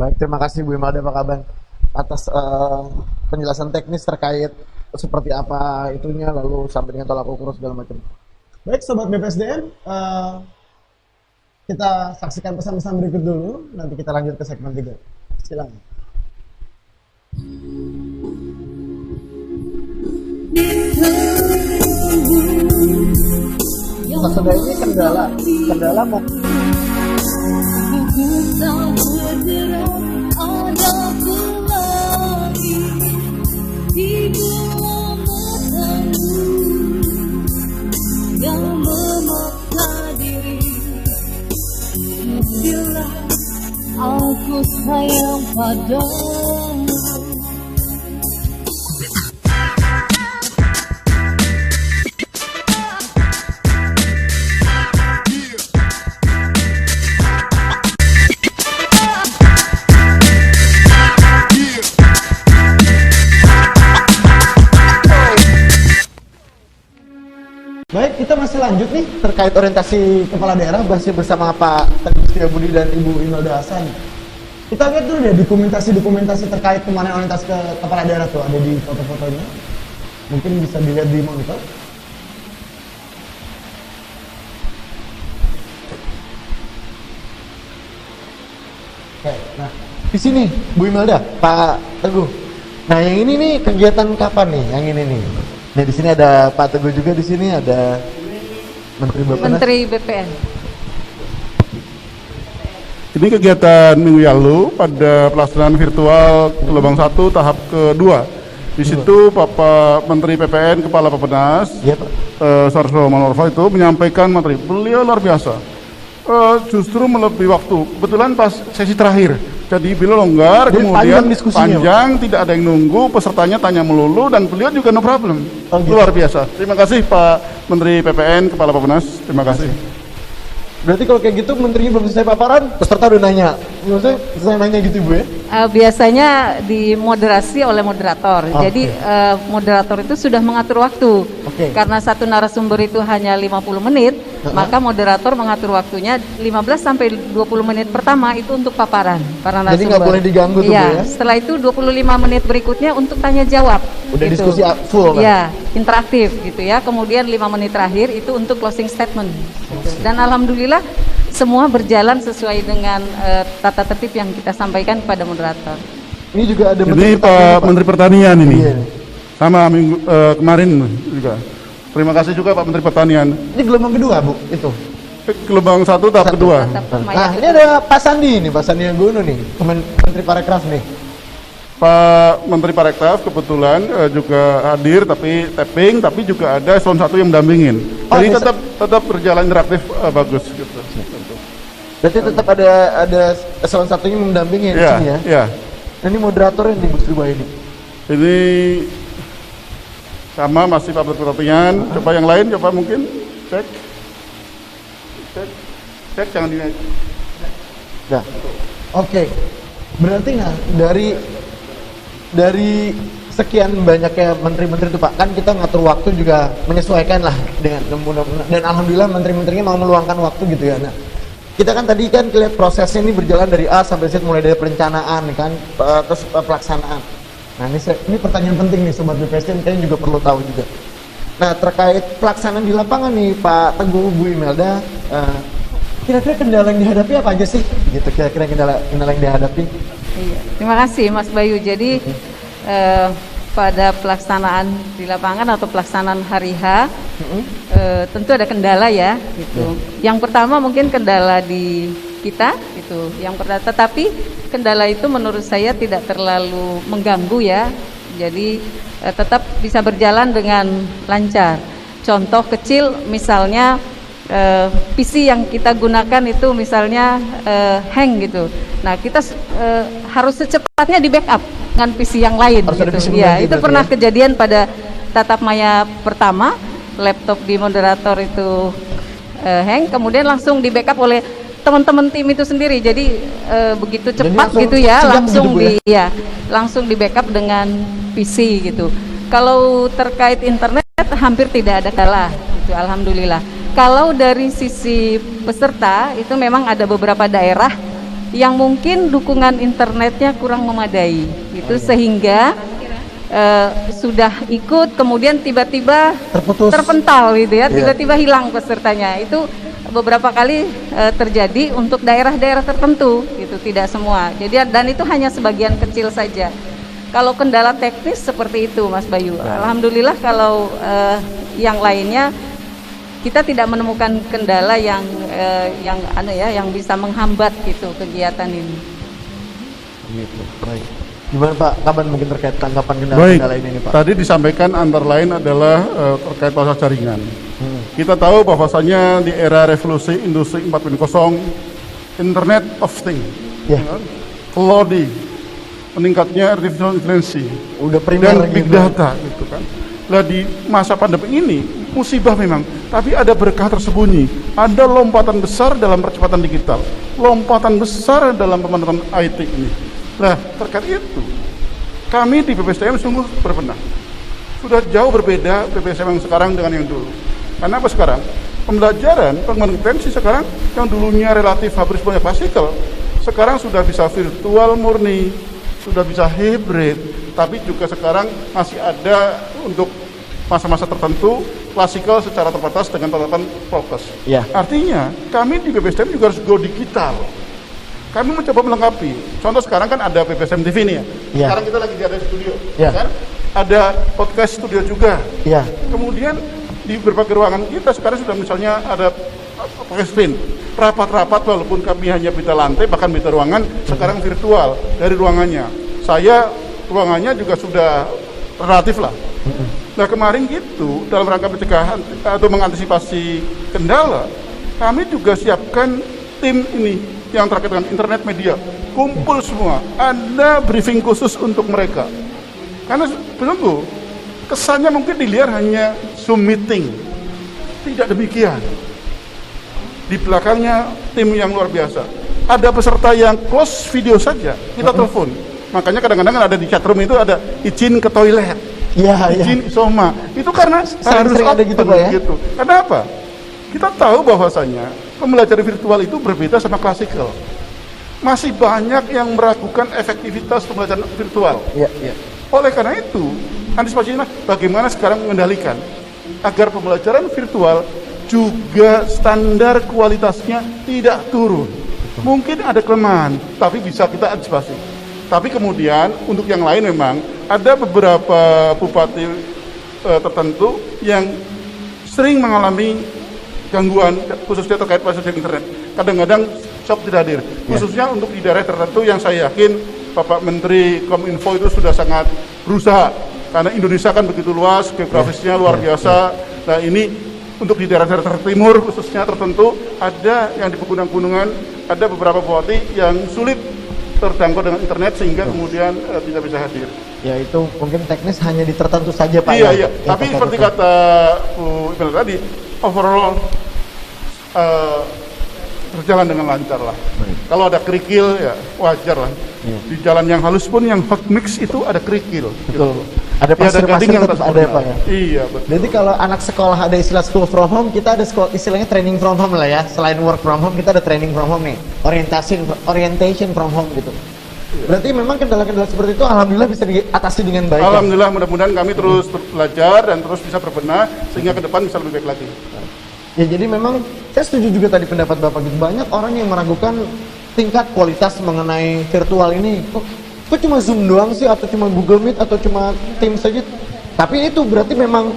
Baik, terima kasih Bu Imelda Pak Kaban atas penjelasan teknis terkait seperti apa itunya, lalu sampai dengan tolak ukur segala macam. Baik Sobat BPSDM, kita saksikan pesan-pesan berikut dulu, nanti kita lanjut ke segmen 3. Silakan. Sesudah ini kendala mau Tak bergerak ada pelangi di dalam matamu yang memaksa diri. Bila aku sayang padamu. terkait orientasi kepala daerah masih bersama Pak Teguh Setiabudi dan Ibu Imelda Hasan. Kita lihat dulu deh dokumentasi terkait kemarin orientasi ke kepala daerah tuh ada di foto-fotonya. Mungkin bisa dilihat di monitor. Oke, nah di sini Bu Imelda, Pak Teguh. Nah yang ini nih kegiatan kapan nih? Yang ini nih. Nah di sini ada Pak Teguh juga, di sini ada Menteri Bappenas. Menteri BPN. Ini kegiatan minggu lalu pada pelaksanaan virtual gelombang 1 tahap kedua. Di situ Bapak Menteri PPN Kepala Bappenas, Iya Pak. Sarso Manorfa itu menyampaikan materi. Beliau luar biasa. Justru melebihi waktu. Kebetulan pas sesi terakhir. Jadi beliau longgar, Jadi kemudian panjang diskusinya, panjang, tidak ada yang nunggu, pesertanya tanya melulu, dan beliau juga no problem. Oh, gitu. Luar biasa. Terima kasih Pak Menteri PPN Kepala Bappenas. Terima kasih. Berarti kalau kayak gitu menterinya belum selesai paparan, peserta udah nanya. Maksudnya selesai nanya gitu Bu ya? Biasanya dimoderasi oleh moderator. Oke. Jadi moderator itu sudah mengatur waktu. Oke. Karena satu narasumber itu hanya 50 menit, maka moderator mengatur waktunya 15 sampai 20 menit pertama itu untuk paparan para narasumber. Jadi nggak boleh diganggu tuh Bu Iya, ya? setelah itu 25 menit berikutnya untuk tanya jawab. Udah gitu. diskusi full kan? Iya, interaktif gitu ya. Kemudian 5 menit terakhir itu untuk closing statement. Dan alhamdulillah semua berjalan sesuai dengan tata tertib yang kita sampaikan kepada moderator. Ini juga ada Ini Pertanian, Pak Menteri Pertanian ini. Iya. Sama minggu kemarin juga. Terima kasih juga Pak Menteri Pertanian. Ini gelombang kedua Bu, itu. Gelombang 1 tahap kedua. Nah ini ada Pak Sandi nih, Pak Sandi Anggono nih, Menteri Parekraf nih. Pak Menteri Parekraf kebetulan juga hadir tapi tapping, tapi juga ada eselon 1 yang mendampingin. Oh, Jadi ada tetap berjalan interaktif bagus gitu. Berarti tetap ada eselon satunya mendampingi di Iya, sini ya. iya. Nah, ini moderatornya nih Bu Sri Wahyuni. Ini sama masih Pak Menteri Pertanian. Coba yang lain, coba mungkin cek, jangan dinaik. Nah, Oke. berarti nah dari sekian banyaknya menteri-menteri itu Pak, kan kita ngatur waktu juga menyesuaikan lah dengan dan alhamdulillah menteri-menterinya mau meluangkan waktu gitu ya. Nah, kita kan tadi kan lihat prosesnya ini berjalan dari A sampai Z, mulai dari perencanaan kan, terus pelaksanaan. Nah ini pertanyaan penting nih Sobat BPSDM, kayaknya juga perlu tahu juga. Nah terkait pelaksanaan di lapangan nih Pak Teguh, Bu Imelda, kira-kira kendala yang dihadapi apa aja sih? Gitu kira-kira kendala yang dihadapi. Iya. Terima kasih Mas Bayu. Jadi pada pelaksanaan di lapangan atau pelaksanaan hari H tentu ada kendala ya gitu. Yang pertama mungkin kendala di kita gitu. Yang pertama, tetapi kendala itu menurut saya tidak terlalu mengganggu ya. Jadi tetap bisa berjalan dengan lancar. Contoh kecil misalnya PC yang kita gunakan itu misalnya hang gitu. Nah kita harus secepatnya di backup dengan PC yang lain. Harus ada PC Gitu. Ya, pengganti itu berarti pernah ya? kejadian pada tatap maya pertama, laptop di moderator itu hang, kemudian langsung di backup oleh teman-teman tim itu sendiri. Jadi begitu cepat langsung gitu ya, sigap langsung gitu, Bu, ya? langsung di backup dengan PC gitu. Kalau terkait internet hampir tidak ada kendala, gitu, alhamdulillah. Kalau dari sisi peserta itu memang ada beberapa daerah yang mungkin dukungan internetnya kurang memadai, itu sehingga sudah ikut kemudian tiba-tiba terpental gitu ya, tiba-tiba hilang pesertanya. Itu beberapa kali terjadi untuk daerah-daerah tertentu, gitu, tidak semua. Jadi dan itu hanya sebagian kecil saja. Kalau kendala teknis seperti itu, Mas Bayu. Alhamdulillah kalau yang lainnya kita tidak menemukan kendala yang bisa menghambat gitu kegiatan ini. Gitu. Baik. Gimana Pak Kaban mungkin terkait tanggapan Baik, kendala ini nih Pak? tadi disampaikan antara lain adalah terkait proses jaringan. Kita tahu bahwasanya di era revolusi industri 4.0, Internet of Things, Ya. clouding, meningkatnya artificial intelligence, Udah primer dan big gitu. data gitu kan. Lah di masa pandemi ini musibah memang, tapi ada berkah tersembunyi, ada lompatan besar dalam percepatan digital, lompatan besar dalam pemanfaatan IT ini. Nah terkait itu, kami di BPSDM sungguh berbenah. Sudah jauh berbeda BPSDM yang sekarang dengan yang dulu. Karena apa sekarang? pembelajaran, pengembangan kompetensi sekarang yang dulunya relatif hampir semuanya klasikal, sekarang sudah bisa virtual murni, sudah bisa hybrid, tapi juga sekarang masih ada untuk masa-masa tertentu klasikal secara terbatas dengan penerapan prokes. Ya. Artinya kami di BPSDM juga harus go digital. Kami mencoba melengkapi. Contoh sekarang kan ada BPSDM TV nih ya. Ya. Sekarang kita lagi ada studio, Ya. kan? Ada podcast studio juga. Iya. Kemudian di berbagai ruangan kita sekarang sudah misalnya ada podcast spin, rapat-rapat walaupun kami hanya beda lantai bahkan beda ruangan, sekarang virtual dari ruangannya. Saya ruangannya juga sudah relatif lah. Nah kemarin gitu dalam rangka pencegahan atau mengantisipasi kendala, kami juga siapkan tim ini yang terkait dengan internet media, kumpul semua, ada briefing khusus untuk mereka. Karena sungguh kesannya mungkin dilihat hanya Zoom meeting, tidak demikian. Di belakangnya tim yang luar biasa. Ada peserta yang close video saja, kita telepon. Makanya kadang-kadang ada di chatroom itu ada izin ke toilet, Iya, iya. izin isoma. Itu karena harus Sering ada open gitu, Pak, ya? gitu. Kenapa? Kita tahu bahwasanya pembelajaran virtual itu berbeda sama klasikal. Masih banyak yang meragukan efektivitas pembelajaran virtual. Iya, iya. Oleh karena itu, antisipasinya bagaimana sekarang mengendalikan agar pembelajaran virtual juga standar kualitasnya tidak turun. Mungkin ada kelemahan, tapi bisa kita antisipasi. Tapi kemudian untuk yang lain memang ada beberapa bupati tertentu yang sering mengalami gangguan khususnya terkait fasilitas internet. Kadang-kadang shock tidak hadir. Khususnya untuk di daerah tertentu yang saya yakin Bapak Menteri Kominfo itu sudah sangat berusaha. Karena Indonesia kan begitu luas, geografisnya luar biasa. Nah ini untuk di daerah-daerah timur khususnya tertentu ada yang di pegunungan-gunungan, ada beberapa bupati yang sulit terjangkau dengan internet sehingga kemudian tidak bisa hadir. Ya itu mungkin teknis hanya di tertentu saja Pak. Iya, ya? iya. Ya, Tapi Pak, seperti betul. kata Bu Iqbal tadi, overall berjalan dengan lancar lah. Kalau ada kerikil ya wajar lah. Di jalan yang halus pun yang hot mix itu ada kerikil. Betul. Gitu. Ada pasir-pasir gading yang tetap tak ada ya sempurna. Pak ya. Iya betul. Jadi kalau anak sekolah ada istilah school from home, kita ada istilahnya training from home lah ya. Selain work from home, kita ada training from home nih. Orientation from home gitu. Berarti memang kendala-kendala seperti itu alhamdulillah bisa diatasi dengan baik. Alhamdulillah mudah-mudahan kami terus belajar dan terus bisa berbenah sehingga ke depan bisa lebih baik lagi. Ya jadi memang saya setuju juga tadi pendapat Bapak gitu. Banyak orang yang meragukan tingkat kualitas mengenai virtual ini. Kok cuma Zoom doang sih atau cuma Google Meet atau cuma Teams saja? Tapi itu berarti memang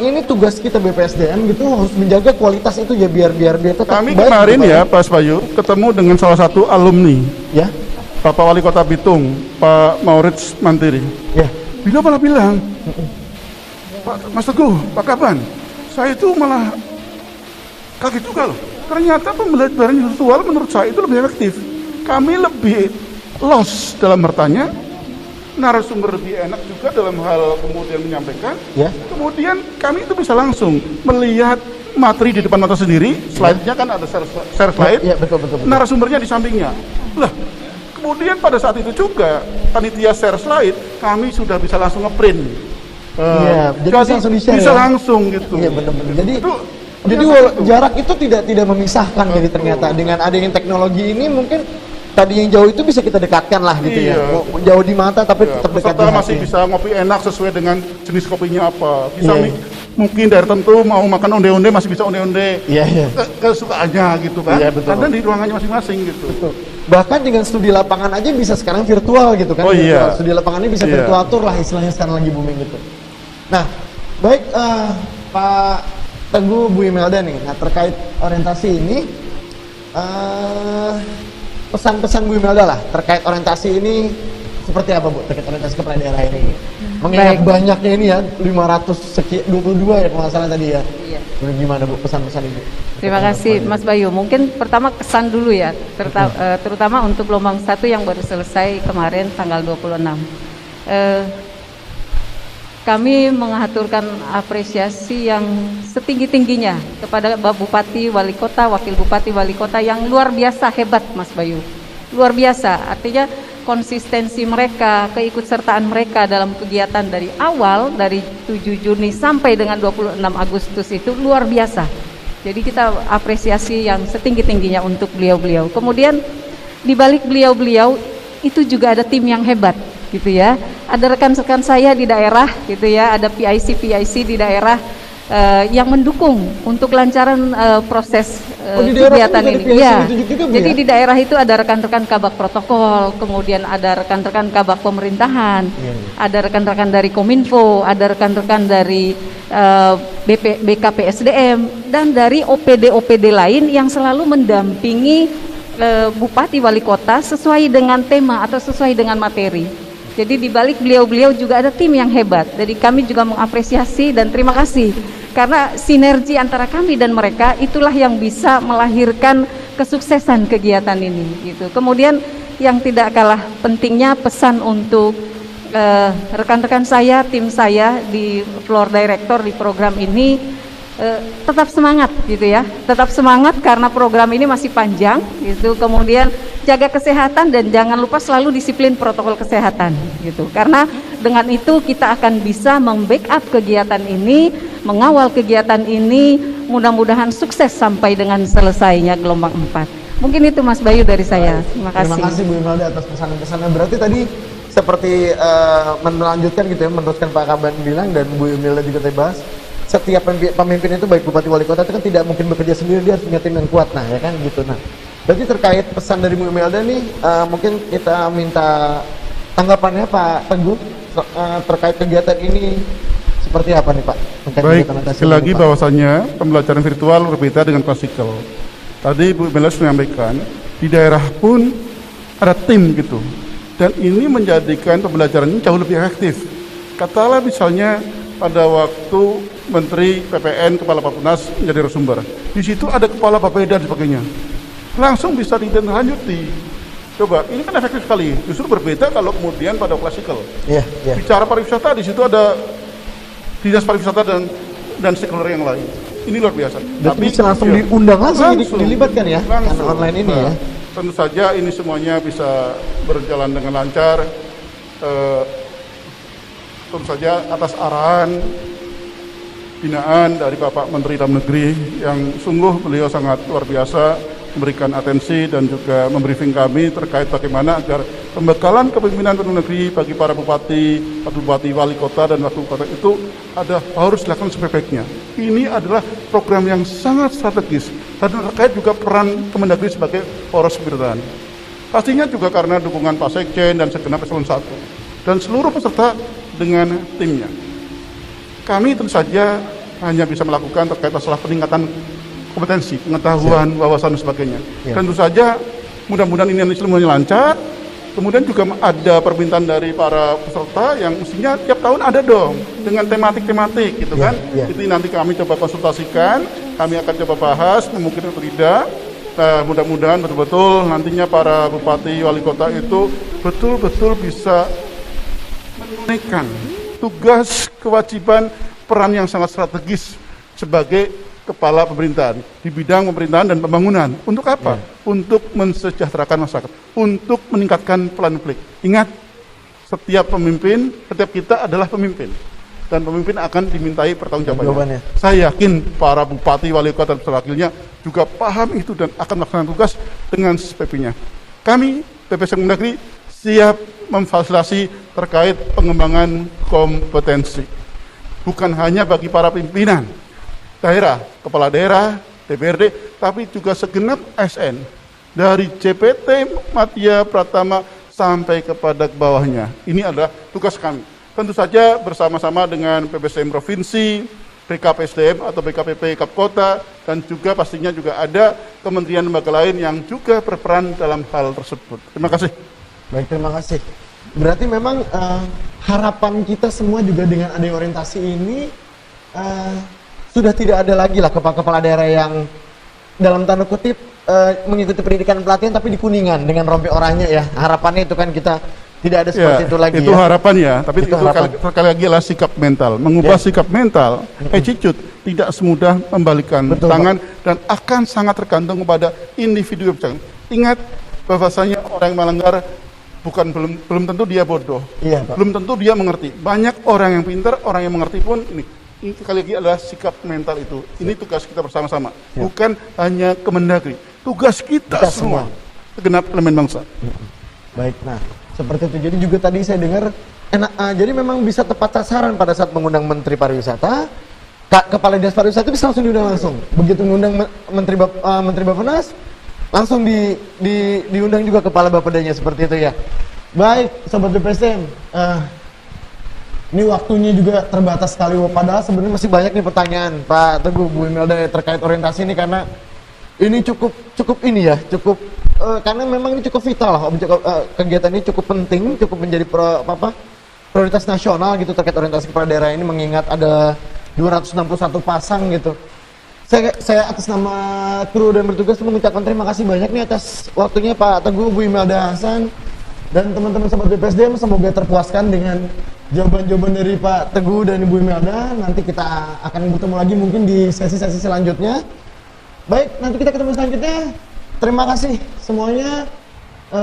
ini tugas kita BPSDM gitu harus menjaga kualitas itu ya biar tetap Kami baik kemarin gitu, Pak. ya Pak Bayu ketemu dengan salah satu alumni Ya. Bapak Wali Kota Bitung, Pak Maurits Mantiri. Ya. Beliau malah bilang, Pak Mas Teguh, Pak Kapan, saya itu malah kaget juga loh. Ternyata pembelajaran virtual menurut saya itu lebih efektif. Kami lebih lost dalam bertanya, narasumber lebih enak juga dalam hal kemudian menyampaikan. Ya. Kemudian kami itu bisa langsung melihat materi di depan mata sendiri, slide-nya kan ada share slide, Ya, betul. narasumbernya di sampingnya. Lah, kemudian pada saat itu juga panitia share slide, kami sudah bisa langsung ngeprint. Iya, jadi bisa langsung di-share bisa ya? langsung gitu. Iya benar-benar. Jadi Itu jarak itu tidak memisahkan jadi ternyata dengan adanya teknologi ini mungkin tadi yang jauh itu bisa kita dekatkan lah gitu Iya. ya. Jauh di mata tapi ya, tetap dekat di peserta hati. masih bisa ngopi enak sesuai dengan jenis kopinya apa. Bisa Iya. mungkin dari tertentu mau makan onde-onde masih bisa onde-onde. Iya, iya. Kesukaannya gitu kan. Iya, betul. Karena di ruangannya masing-masing gitu. Betul. Bahkan dengan studi lapangan aja bisa sekarang virtual gitu kan. Oh, Virtual. iya. Studi lapangannya bisa Iya. virtual tour lah istilahnya sekarang lagi booming gitu. Nah, baik Pak Teguh, Bu Imelda nih. Nah, terkait orientasi ini pesan-pesan Bu Imelda lah terkait orientasi ini seperti apa Bu terkait orientasi kepala daerah ini? Mengingat Baik. banyaknya ini ya 522 ya kalau nggak salah tadi ya. Iya. Gimana Bu pesan-pesan ini? Terima kasih Mas Bayu. Mungkin pertama kesan dulu ya, terutama untuk gelombang 1 yang baru selesai kemarin tanggal 26. Kami mengaturkan apresiasi yang setinggi-tingginya kepada Bapak Bupati, Wali Kota, Wakil Bupati, Wali Kota yang luar biasa hebat Mas Bayu. Luar biasa, artinya konsistensi mereka, keikutsertaan mereka dalam kegiatan dari awal, dari 7 Juni sampai dengan 26 Agustus itu luar biasa. Jadi kita apresiasi yang setinggi-tingginya untuk beliau-beliau. Kemudian di balik beliau-beliau itu juga ada tim yang hebat gitu ya. Ada rekan-rekan saya di daerah gitu ya, ada PIC di daerah yang mendukung untuk kelancaran proses kegiatan ini. Ya. Jadi di daerah itu ada rekan-rekan kabak protokol, kemudian ada rekan-rekan kabak pemerintahan, ada rekan-rekan dari Kominfo, ada rekan-rekan dari BKPSDM dan dari OPD lain yang selalu mendampingi bupati wali kota sesuai dengan tema atau sesuai dengan materi. Jadi di balik beliau-beliau juga ada tim yang hebat. Jadi kami juga mengapresiasi dan terima kasih karena sinergi antara kami dan mereka itulah yang bisa melahirkan kesuksesan kegiatan ini gitu. Kemudian yang tidak kalah pentingnya pesan untuk rekan-rekan saya, tim saya di floor director di program ini tetap semangat gitu ya, tetap semangat karena program ini masih panjang gitu. Kemudian jaga kesehatan dan jangan lupa selalu disiplin protokol kesehatan gitu, karena dengan itu kita akan bisa membackup kegiatan ini, mengawal kegiatan ini, mudah-mudahan sukses sampai dengan selesainya gelombang 4. Mungkin itu Mas Bayu dari saya. Terima kasih. Terima kasih Bu Imelda atas pesan-pesannya. Berarti tadi seperti melanjutkan gitu ya, meneruskan Pak Kaban bilang dan Bu Imelda juga tadi bahas, setiap pemimpin itu baik bupati wali kota itu kan tidak mungkin bekerja sendiri, dia harus punya tim yang kuat, nah ya kan gitu. Nah berarti terkait pesan dari Bu Imelda nih, mungkin kita minta tanggapannya Pak Teguh terkait kegiatan ini seperti apa nih Pak? Baik, sekali lagi bahwasannya pembelajaran virtual berbeda dengan klasikal. Tadi Bu Imelda sudah menyampaikan di daerah pun ada tim gitu, dan ini menjadikan pembelajaran ini jauh lebih efektif. Katalah misalnya pada waktu Menteri PPN, Kepala Bappenas menjadi narasumber. Di situ ada Kepala Bapeda dan sebagainya. Langsung bisa ditindaklanjuti. Coba, ini kan efektif sekali. Justru berbeda kalau kemudian pada klasikal. Bicara pariwisata, di situ ada dinas pariwisata dan stakeholder yang lain. Ini luar biasa. Tapi bisa langsung diundang langsung dilibatkan ya, langsung online ini ya. Tentu saja ini semuanya bisa berjalan dengan lancar. Tentu saja atas arahan binaan dari Bapak Menteri Dalam Negeri yang sungguh beliau sangat luar biasa memberikan atensi dan juga membriefing kami terkait bagaimana agar pembekalan kepemimpinan dalam negeri bagi para bupati, wali kota dan wakil kota itu harus dilakukan sebaik-baiknya. Ini adalah program yang sangat strategis dan terkait juga peran Kemendagri sebagai poros pemerintahan. Pastinya juga karena dukungan Pak Sekjen dan segenap eselon 1 dan seluruh peserta dengan timnya. Kami tentu saja hanya bisa melakukan terkait masalah peningkatan kompetensi, pengetahuan, wawasan dan sebagainya. Tentu saja mudah-mudahan ini semuanya lancar. Kemudian juga ada permintaan dari para peserta yang mestinya tiap tahun ada dong dengan tematik-tematik gitu kan. Itu nanti kami coba konsultasikan, kami akan coba bahas mungkin atau tidak. Nah, mudah-mudahan betul-betul nantinya para bupati wali kota itu betul-betul bisa menunaikan tugas, kewajiban, peran yang sangat strategis sebagai kepala pemerintahan di bidang pemerintahan dan pembangunan. Untuk apa? Untuk mensejahterakan masyarakat, untuk meningkatkan pelayanan publik. Ingat, setiap pemimpin, setiap kita adalah pemimpin, dan pemimpin akan dimintai pertanggungjawabannya. Saya yakin para bupati, wali kota, dan wakilnya juga paham itu dan akan melaksanakan tugas dengan SPP-nya. Kami, PPS Kemendagri, siap memfasilitasi terkait pengembangan kompetensi. Bukan hanya bagi para pimpinan daerah, kepala daerah, DPRD, tapi juga segenap ASN. Dari JPT, Madya, Pratama, sampai kepada bawahnya. Ini adalah tugas kami. Tentu saja bersama-sama dengan PPSDM Provinsi, BKPSDM atau BKPP Kapkota, dan juga pastinya juga ada kementerian lembaga lain yang juga berperan dalam hal tersebut. Terima kasih. Baik, terima kasih. Berarti memang harapan kita semua juga dengan adanya orientasi ini sudah tidak ada lagi lah kepala daerah yang dalam tanda kutip mengikuti pendidikan pelatihan tapi di Kuningan dengan rompi oranye ya. Harapannya itu kan kita tidak ada seperti itu lagi. Itu harapan ya, tapi itu sekali lagi adalah sikap mental. Mengubah sikap mental, attitude tidak semudah membalikan tangan dan akan sangat tergantung kepada individu. Ingat bahwasanya orang yang melanggar belum tentu dia bodoh, belum tentu dia mengerti. Banyak orang yang pintar, orang yang mengerti pun ini sekali lagi adalah sikap mental itu. Ini tugas kita bersama-sama, bukan hanya Kemendagri. Tugas kita semua, segenap elemen bangsa. Baik, nah seperti itu. Jadi juga tadi saya dengar jadi memang bisa tepat sasaran pada saat mengundang Menteri Pariwisata, Kepala Dinas Pariwisata bisa langsung diundang langsung. Begitu mengundang Menteri Bappenas, langsung diundang juga Kepala Bapedanya seperti itu ya. Baik, Sobat BPSDM, ini waktunya juga terbatas sekali, padahal sebenarnya masih banyak nih pertanyaan Pak Teguh, Bu Imelda terkait orientasi ini, karena ini cukup ini ya, karena memang ini cukup vital, kegiatan ini cukup penting, cukup menjadi prioritas nasional gitu terkait orientasi kepala daerah ini, mengingat ada 261 pasang gitu. Saya atas nama kru dan bertugas mengucapkan terima kasih banyak nih atas waktunya Pak Teguh, Bu Imelda Hasan, dan teman-teman Sobat BPSDM. Semoga terpuaskan dengan jawaban-jawaban dari Pak Teguh dan Ibu Imelda. Nanti kita akan bertemu lagi mungkin di sesi-sesi selanjutnya. Baik, nanti kita ketemu selanjutnya. Terima kasih semuanya.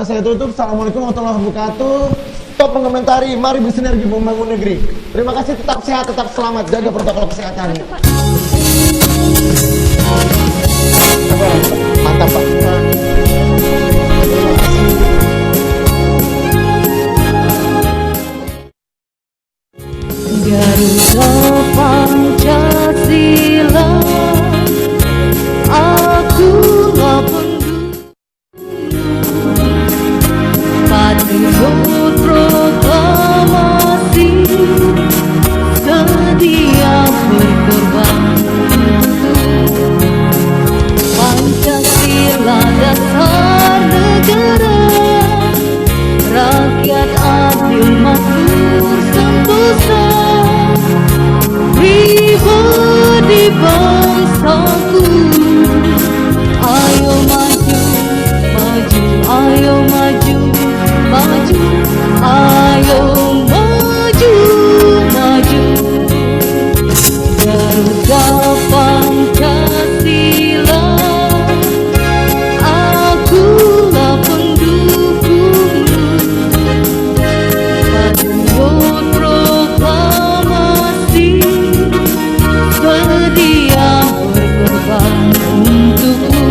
Saya tutup. Assalamualaikum warahmatullahi wabarakatuh. Stop mengomentari. Mari bersinergi membangun negeri. Terima kasih. Tetap sehat, tetap selamat. Jaga protokol kesehatan. Mantap Pak. Garuda Pancasila, akulah pendukung Patriot Proklamasi, sedia berkorban. Pancasila dasar negara, rakyat adil makmur sentosa, pribadi bangsaku. Ayo maju, maju, ayo maju, maju, ayo maju, maju. Garuda Pancasila, akulah pendukungmu. Patriot Proklamasi, sedia berkorban untukmu.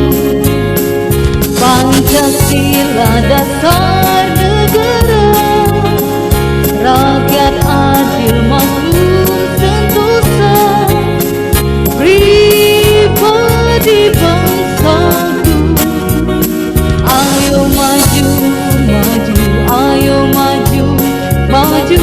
Pancasila dasar negara, rakyat adil makmur sentosa, pribadi bangsaku. Ayo maju, maju, ayo maju, maju.